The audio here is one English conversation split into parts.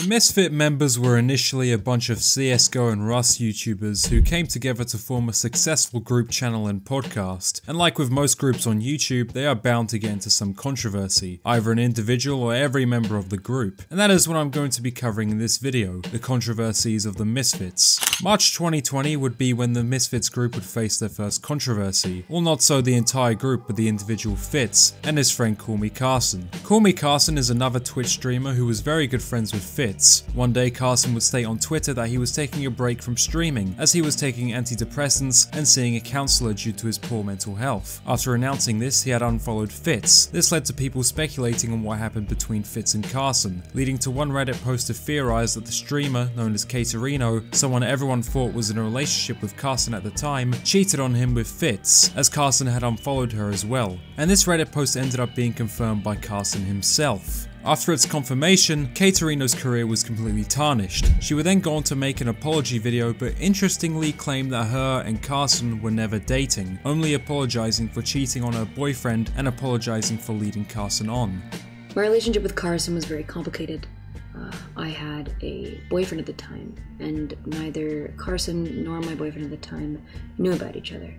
The Misfit members were initially a bunch of CSGO and Rust YouTubers who came together to form a successful group channel and podcast, and like with most groups on YouTube, they are bound to get into some controversy, either an individual or every member of the group, and that is what I'm going to be covering in this video, the controversies of the Misfits. March 2020 would be when the Misfits group would face their first controversy, well not so the entire group but the individual Fitz and his friend CallmeCarson. CallmeCarson is another Twitch streamer who was very good friends with Fitz. One day Carson would state on Twitter that he was taking a break from streaming as he was taking antidepressants and seeing a counselor due to his poor mental health. After announcing this, he had unfollowed Fitz. This led to people speculating on what happened between Fitz and Carson, leading to one Reddit post to theorize that the streamer, known as Caterino, someone everyone thought was in a relationship with Carson at the time, cheated on him with Fitz, as Carson had unfollowed her as well. And this Reddit post ended up being confirmed by Carson himself. After its confirmation, Caterino's career was completely tarnished. She would then go on to make an apology video, but interestingly claimed that her and Carson were never dating, only apologizing for cheating on her boyfriend and apologizing for leading Carson on. My relationship with Carson was very complicated. I had a boyfriend at the time, and neither Carson nor my boyfriend at the time knew about each other.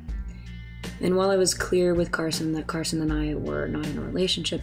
And while I was clear with Carson that Carson and I were not in a relationship,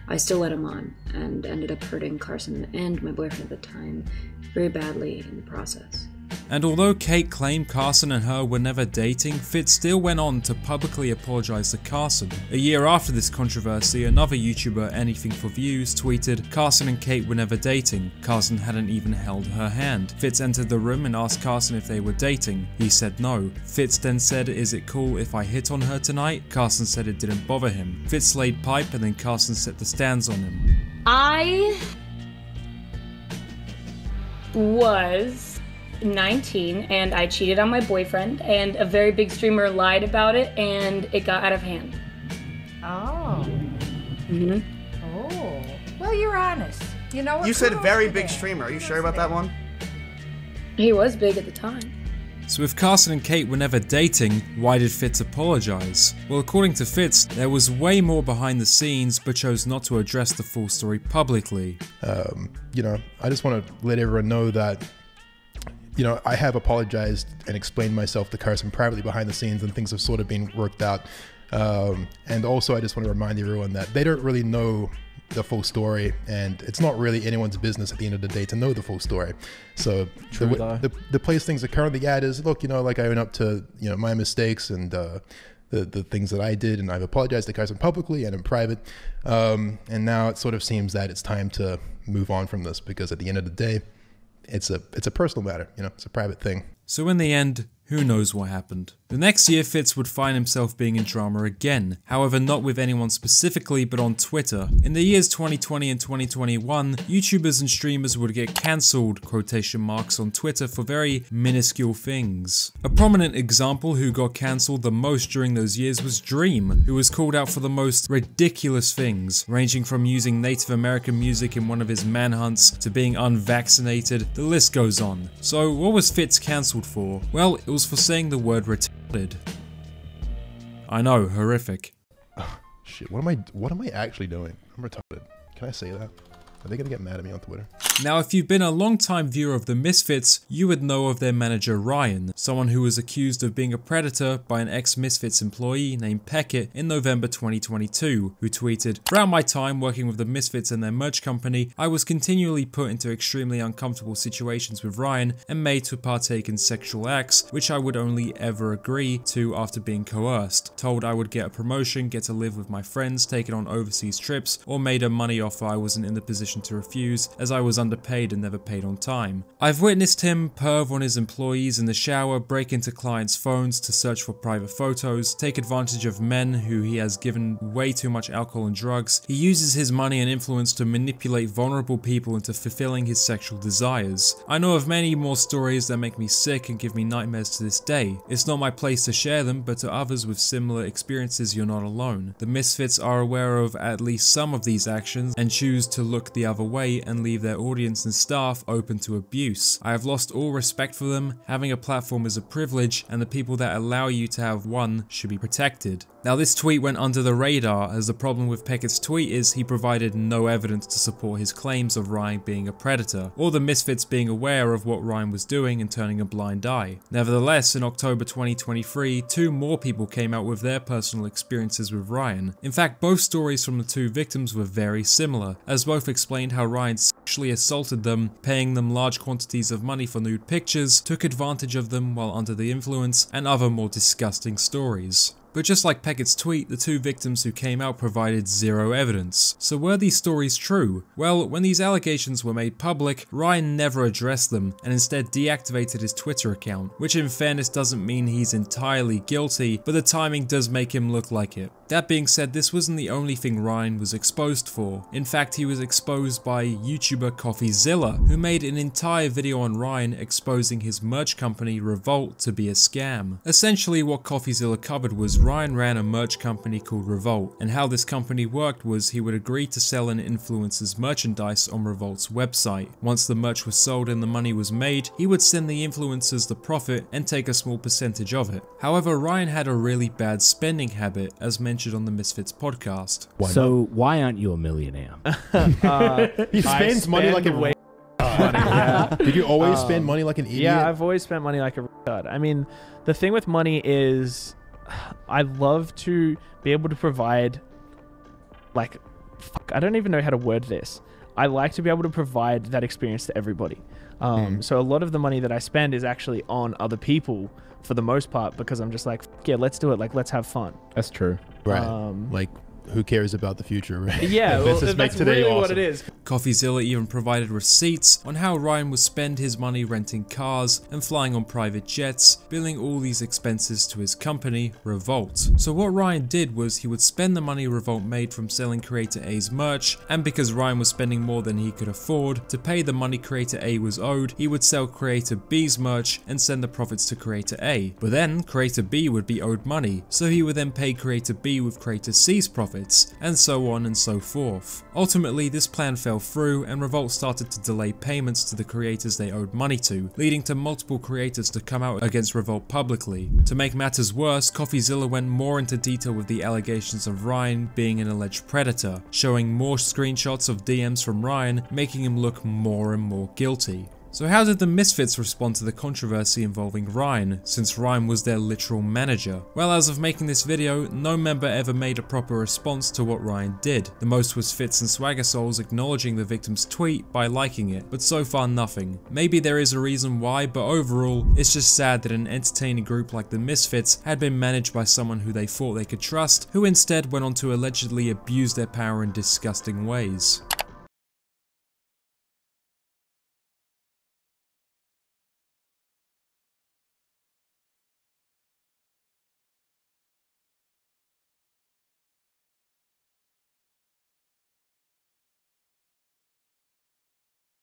I still let him on and ended up hurting Carson and my boyfriend at the time very badly in the process. And although Kate claimed Carson and her were never dating, Fitz still went on to publicly apologize to Carson. A year after this controversy, another YouTuber, Anything for Views, tweeted, "Carson and Kate were never dating. Carson hadn't even held her hand." Fitz entered the room and asked Carson if they were dating. He said no. Fitz then said, "Is it cool if I hit on her tonight?" Carson said it didn't bother him. Fitz laid pipe and then Carson set the stands on him. I was 19 and I cheated on my boyfriend, and a very big streamer lied about it and it got out of hand. Oh. Oh. Well, you're honest. You know what? You said very big streamer. Are you sure about that one? He was big at the time. So if Carson and Kate were never dating, why did Fitz apologize? Well, according to Fitz, there was way more behind the scenes, but chose not to address the full story publicly. I just want to let everyone know that I have apologized and explained myself to Carson privately behind the scenes, and things have sort of been worked out. And also I just want to remind everyone that they don't really know the full story, and it's not really anyone's business at the end of the day to know the full story. So the place things are currently at is, look, like I own up to, my mistakes and the things that I did, and I've apologized to Carson publicly and in private. And now it sort of seems that it's time to move on from this, because at the end of the day, it's a personal matter, it's a private thing. So in the end, who knows what happened. The next year, Fitz would find himself being in drama again, however not with anyone specifically but on Twitter. In the years 2020 and 2021, YouTubers and streamers would get cancelled, quotation marks, on Twitter for very minuscule things. A prominent example who got cancelled the most during those years was Dream, who was called out for the most ridiculous things, ranging from using Native American music in one of his manhunts to being unvaccinated, the list goes on. So what was Fitz cancelled for? Well, it was for saying the word retarded. I know, horrific. Shit, what am I actually doing? I'm retarded. Can I say that? Are they gonna get mad at me on Twitter? Now, if you've been a long-time viewer of the Misfits, you would know of their manager Ryan, someone who was accused of being a predator by an ex-Misfits employee named Peckett in November 2022, who tweeted, "Throughout my time working with the Misfits and their merch company, I was continually put into extremely uncomfortable situations with Ryan and made to partake in sexual acts, which I would only ever agree to after being coerced, told I would get a promotion, get to live with my friends, taken on overseas trips, or made a money offer I wasn't in the position to refuse, as I was underpaid and never paid on time. I've witnessed him perv on his employees in the shower, break into clients' phones to search for private photos, take advantage of men who he has given way too much alcohol and drugs. He uses his money and influence to manipulate vulnerable people into fulfilling his sexual desires. I know of many more stories that make me sick and give me nightmares to this day. It's not my place to share them, but to others with similar experiences, you're not alone. The Misfits are aware of at least some of these actions and choose to look the other way and leave their audience audience and staff open to abuse. I have lost all respect for them. Having a platform is a privilege, and the people that allow you to have one should be protected. Now this tweet went under the radar, as the problem with Peckett's tweet is he provided no evidence to support his claims of Ryan being a predator, or the Misfits being aware of what Ryan was doing and turning a blind eye. Nevertheless, in October 2023, 2 more people came out with their personal experiences with Ryan. In fact, both stories from the 2 victims were very similar, as both explained how Ryan sexually assaulted them, paying them large quantities of money for nude pictures, took advantage of them while under the influence, and other more disgusting stories. But just like Peckett's tweet, the 2 victims who came out provided zero evidence. So were these stories true? Well, when these allegations were made public, Ryan never addressed them and instead deactivated his Twitter account, which in fairness doesn't mean he's entirely guilty, but the timing does make him look like it. That being said, this wasn't the only thing Ryan was exposed for. In fact, he was exposed by YouTuber CoffeeZilla, who made an entire video on Ryan exposing his merch company Revolt to be a scam. Essentially, what CoffeeZilla covered was Ryan ran a merch company called Revolt, and how this company worked was he would agree to sell an influencer's merchandise on Revolt's website. Once the merch was sold and the money was made, he would send the influencers the profit and take a small percentage of it. However, Ryan had a really bad spending habit, as mentioned on the Misfits podcast. Why aren't you a millionaire? He spends money like a money. Did you always spend money like an idiot? Yeah, I've always spent money like a retard. I mean, the thing with money is I love to be able to provide, like, I don't even know how to word this. I like to be able to provide that experience to everybody. So a lot of the money that I spend is actually on other people for the most part, because I'm just like, yeah, let's do it. Like, let's have fun. That's true. Right. Like, who cares about the future, right? Yeah, well, Let's just make that's today really awesome. what it is. CoffeeZilla even provided receipts on how Ryan would spend his money renting cars and flying on private jets, billing all these expenses to his company, Revolt. So what Ryan did was he would spend the money Revolt made from selling Creator A's merch, and because Ryan was spending more than he could afford to pay the money Creator A was owed, he would sell Creator B's merch and send the profits to Creator A. But then Creator B would be owed money, so he would then pay Creator B with Creator C's profits, and so on and so forth. Ultimately, this plan fell through and Revolt started to delay payments to the creators they owed money to, leading to multiple creators to come out against Revolt publicly. To make matters worse, CoffeeZilla went more into detail with the allegations of Ryan being an alleged predator, showing more screenshots of DMs from Ryan, making him look more and more guilty. So how did the Misfits respond to the controversy involving Ryan, since Ryan was their literal manager? Well, as of making this video, no member ever made a proper response to what Ryan did. The most was Fitz and Swagger Souls acknowledging the victim's tweet by liking it, but so far nothing. Maybe there is a reason why, but overall, it's just sad that an entertaining group like the Misfits had been managed by someone who they thought they could trust, who instead went on to allegedly abuse their power in disgusting ways.